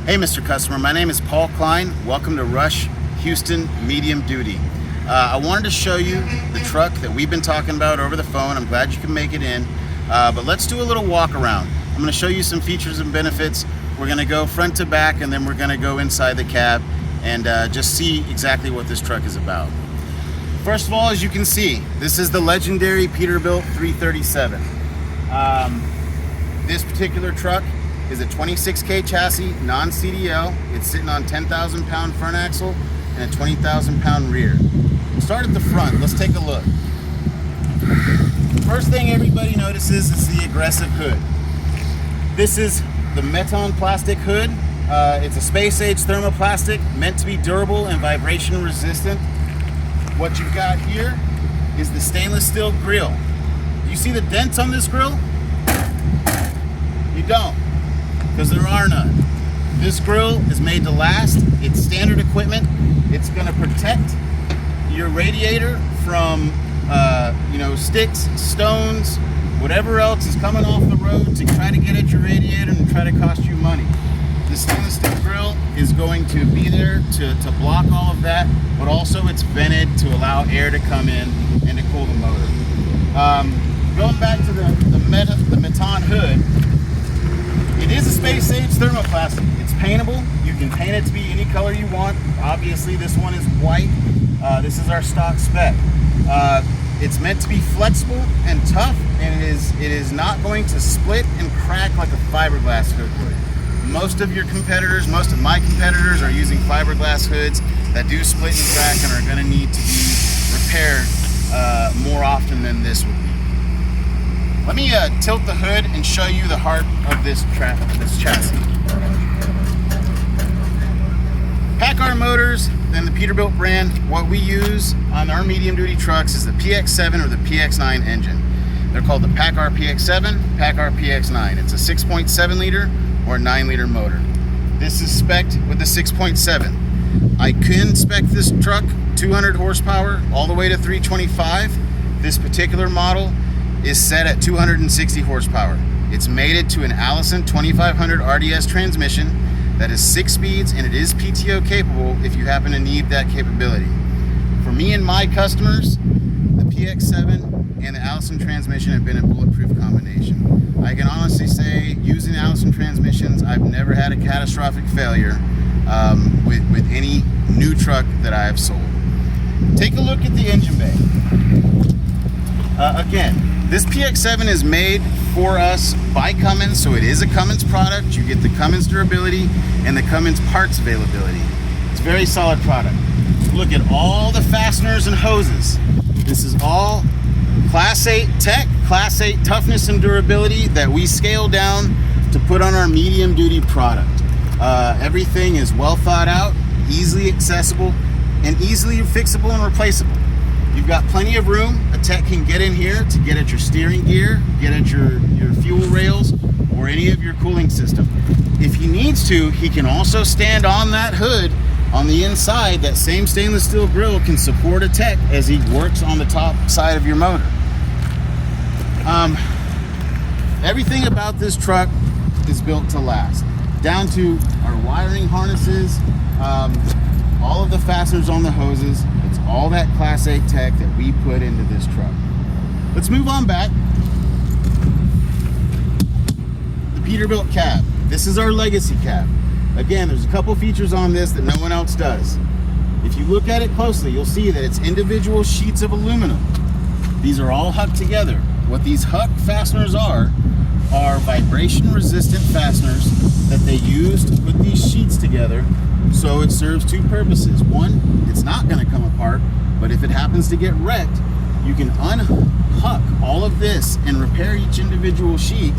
Hey Mr. Customer, my name is Paul Kline. Welcome to Rush Houston Medium Duty. I wanted to show you the truck that we've been talking about over the phone. I'm glad you can make it in, but let's do a little walk around. I'm going to show you some features and benefits. We're going to go front to back, and then we're going to go inside the cab and just see exactly what this truck is about. First of all, as you can see, this is the legendary Peterbilt 337. This particular truck is a 26K chassis, non-CDL. It's sitting on 10,000 pound front axle and a 20,000 pound rear. We'll start at the front. Let's take a look. First thing everybody notices is the aggressive hood. This is the Meton plastic hood. It's a space-age thermoplastic meant to be durable and vibration resistant. What you've got here is the stainless steel grille. Do you see the dents on this grille? You don't, because there are none. This grill is made to last. It's standard equipment. It's going to protect your radiator from sticks, stones, whatever else is coming off the road to try to get at your radiator and try to cost you money. The stainless steel grill is going to be there to block all of that, but also it's vented to allow air to come in and to cool the motor. Going back to the Meton hood, it is a space-age thermoplastic. It's paintable. You can paint it to be any color you want. Obviously, this one is white. This is our stock spec. It's meant to be flexible and tough, and it is not going to split and crack like a fiberglass hood would. Most of my competitors are using fiberglass hoods that do split and crack and are going to need to be repaired more often than this would be. Let me tilt the hood and show you the heart of this chassis. PACCAR Motors and the Peterbilt brand, what we use on our medium duty trucks is the PX7 or the PX9 engine. They're called the PACCAR PX7, PACCAR PX9. It's a 6.7 liter or 9 liter motor. This is spec'd with the 6.7. I can spec this truck 200 horsepower all the way to 325. This particular model is set at 260 horsepower. It's mated to an Allison 2500 RDS transmission that is 6 speeds, and it is PTO capable if you happen to need that capability. For me and my customers, the PX7 and the Allison transmission have been a bulletproof combination. I can honestly say, using Allison transmissions, I've never had a catastrophic failure with any new truck that I have sold. Take a look at the engine bay. Again, this PX7 is made for us by Cummins, so it is a Cummins product. You get the Cummins durability and the Cummins parts availability. It's a very solid product. Look at all the fasteners and hoses. This is all Class 8 tech, Class 8 toughness and durability that we scale down to put on our medium duty product. Everything is well thought out, easily accessible, and easily fixable and replaceable. You've got plenty of room. A tech can get in here to get at your steering gear, get at your fuel rails, or any of your cooling system. If he needs to, he can also stand on that hood on the inside. That same stainless steel grill can support a tech as he works on the top side of your motor. Everything about this truck is built to last, down to our wiring harnesses, all of the fasteners on the hoses. It's all that Class 8 tech that we put into this truck. Let's move on back. The Peterbilt cab. This is our legacy cab. Again, there's a couple features on this that no one else does. If you look at it closely, you'll see that it's individual sheets of aluminum. These are all hucked together. What these huck fasteners are vibration resistant fasteners that they use to put these sheets together. So it serves two purposes. One, it's not going to come apart, but if it happens to get wrecked, you can unhook all of this and repair each individual sheet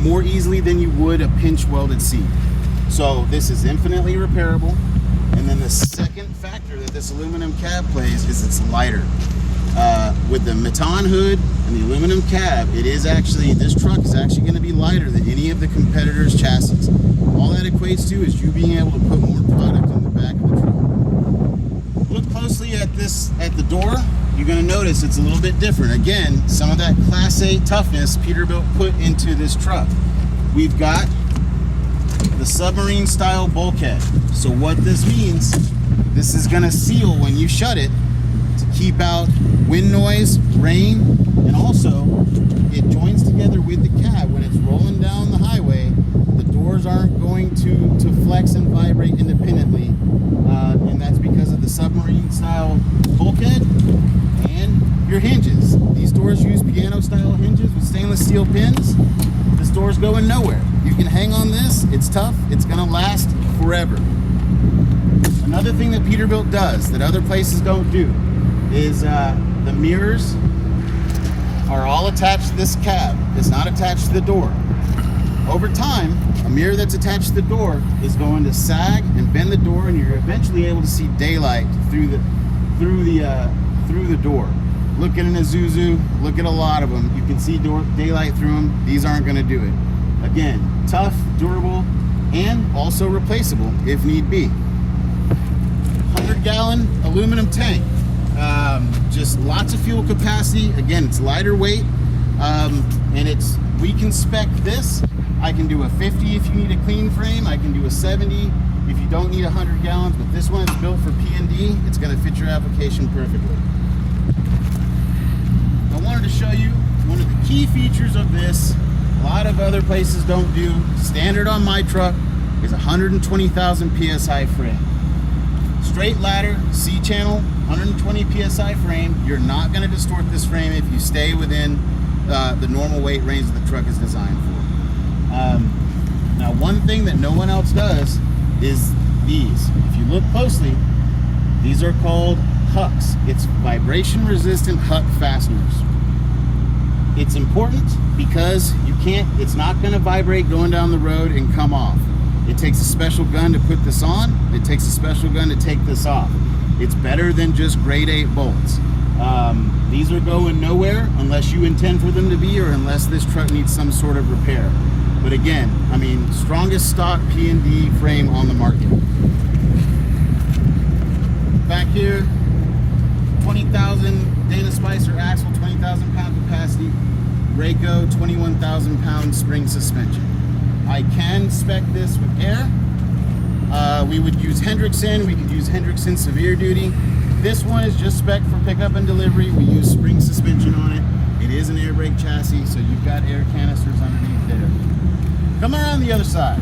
more easily than you would a pinch welded seat. So this is infinitely repairable. And then the second factor that this aluminum cab plays is it's lighter. With the Meton hood and the aluminum cab, this truck is actually going to be lighter than any of the competitors' chassis. All that equates to is you being able to put more product in the back of the truck. Look closely at the door. You're going to notice it's a little bit different. Again, some of that Class 8 toughness Peterbilt put into this truck. We've got the submarine style bulkhead. So what this means, this is gonna seal when you shut it to keep out wind noise, rain, and also it joins together with the cab. When it's rolling down the highway, the doors aren't going to flex and vibrate independently, and that's because of the submarine style bulkhead and your hinges. These doors use piano style hinges with stainless steel pins. This door's going nowhere. You can hang on this, it's tough, it's gonna last forever. Another thing that Peterbilt does that other places don't do is the mirrors are all attached to this cab. It's not attached to the door. Over time, a mirror that's attached to the door is going to sag and bend the door, and you're eventually able to see daylight through the door. Look at an Isuzu, look at a lot of them. You can see daylight through them. These aren't going to do it. Again, tough, durable, and also replaceable if need be. 100-gallon aluminum tank. Just lots of fuel capacity. Again, it's lighter weight, and we can spec this. I can do a 50 if you need a clean frame. I can do a 70 if you don't need 100 gallons, but this one is built for P&D. It's going to fit your application perfectly. I wanted to show you one of the key features of this. A lot of other places don't do. Standard on my truck is 120,000 PSI frame. Straight ladder, C-channel, 120 PSI frame. You're not going to distort this frame if you stay within the normal weight range that the truck is designed for. Now, one thing that no one else does is these. If you look closely, these are called hucks. It's vibration resistant huck fasteners. It's important because it's not going to vibrate going down the road and come off. It takes a special gun to put this on. It takes a special gun to take this off. It's better than just grade 8 bolts. These are going nowhere unless you intend for them to be, or unless this truck needs some sort of repair. But again, I mean, strongest stock P&D frame on the market. Back here, 20,000 Dana Spicer axle, 20,000 pound capacity, Rayco 21,000 pound spring suspension. I can spec this with air. We would use Hendrickson. We could use Hendrickson severe duty. This one is just spec for pickup and delivery. We use spring suspension on it. It is an air brake chassis, so you've got air canisters underneath there. Come around the other side.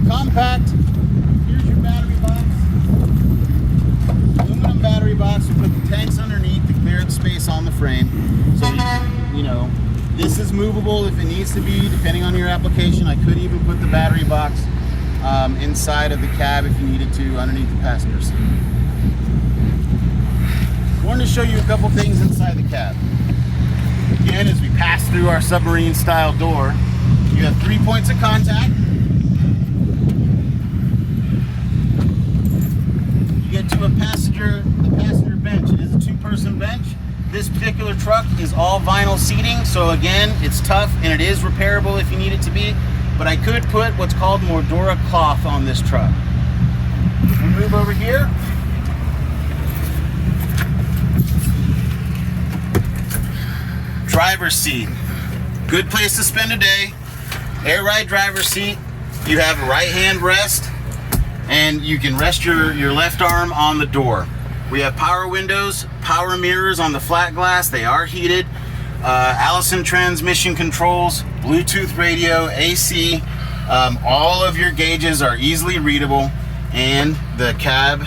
Compact. Here's your battery box. Aluminum battery box. We put the tanks underneath to clear the space on the frame. So, you know, this is movable if it needs to be, depending on your application. I could even put the battery box inside of the cab if you needed to, underneath the passenger seat. I wanted to show you a couple things inside the cab. Again, as we pass through our submarine style door, you have 3 points of contact. You get to the passenger bench. It is a 2-person bench. This particular truck is all vinyl seating, so again, it's tough and it is repairable if you need it to be, but I could put what's called Mordora cloth on this truck. We move over here. Driver's seat. Good place to spend a day. Air ride driver's seat. You have a right hand rest, and you can rest your left arm on the door. We have power windows, power mirrors on the flat glass. They are heated. Allison transmission controls, Bluetooth radio, AC. All of your gauges are easily readable, and the cab,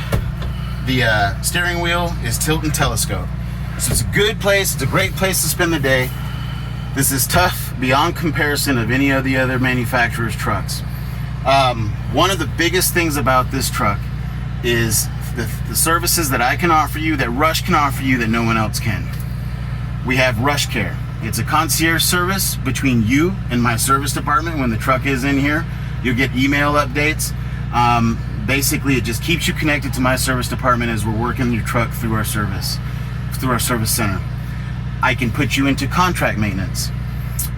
the steering wheel is tilt and telescope. So it's a good place. It's a great place to spend the day. This is tough beyond comparison of any of the other manufacturers' trucks. One of the biggest things about this truck is the services that I can offer you, that Rush can offer you, that no one else can. We have Rush Care. It's a concierge service between you and my service department. When the truck is in here, you'll get email updates. Basically, it just keeps you connected to my service department as we're working your truck through our service center. I can put you into contract maintenance.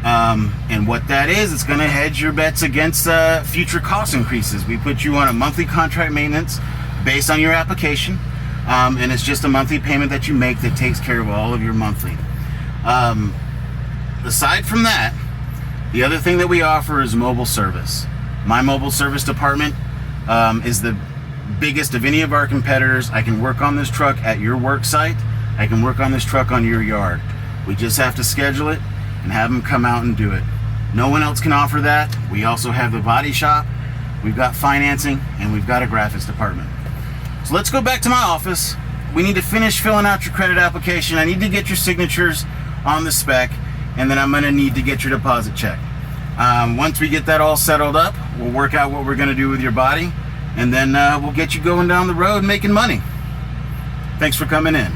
And what that is, it's going to hedge your bets against future cost increases. We put you on a monthly contract maintenance based on your application, and it's just a monthly payment that you make that takes care of all of your monthly. aside from that, the other thing that we offer is mobile service. My mobile service department is the biggest of any of our competitors. I can work on this truck at your work site. I can work on this truck on your yard. We just have to schedule it and have them come out and do it. No one else can offer that. We also have the body shop, we've got financing, and we've got a graphics department. So let's go back to my office. We need to finish filling out your credit application. I need to get your signatures on the spec, and then I'm gonna need to get your deposit check. Once we get that all settled up, we'll work out what we're gonna do with your body, and then we'll get you going down the road making money. Thanks for coming in.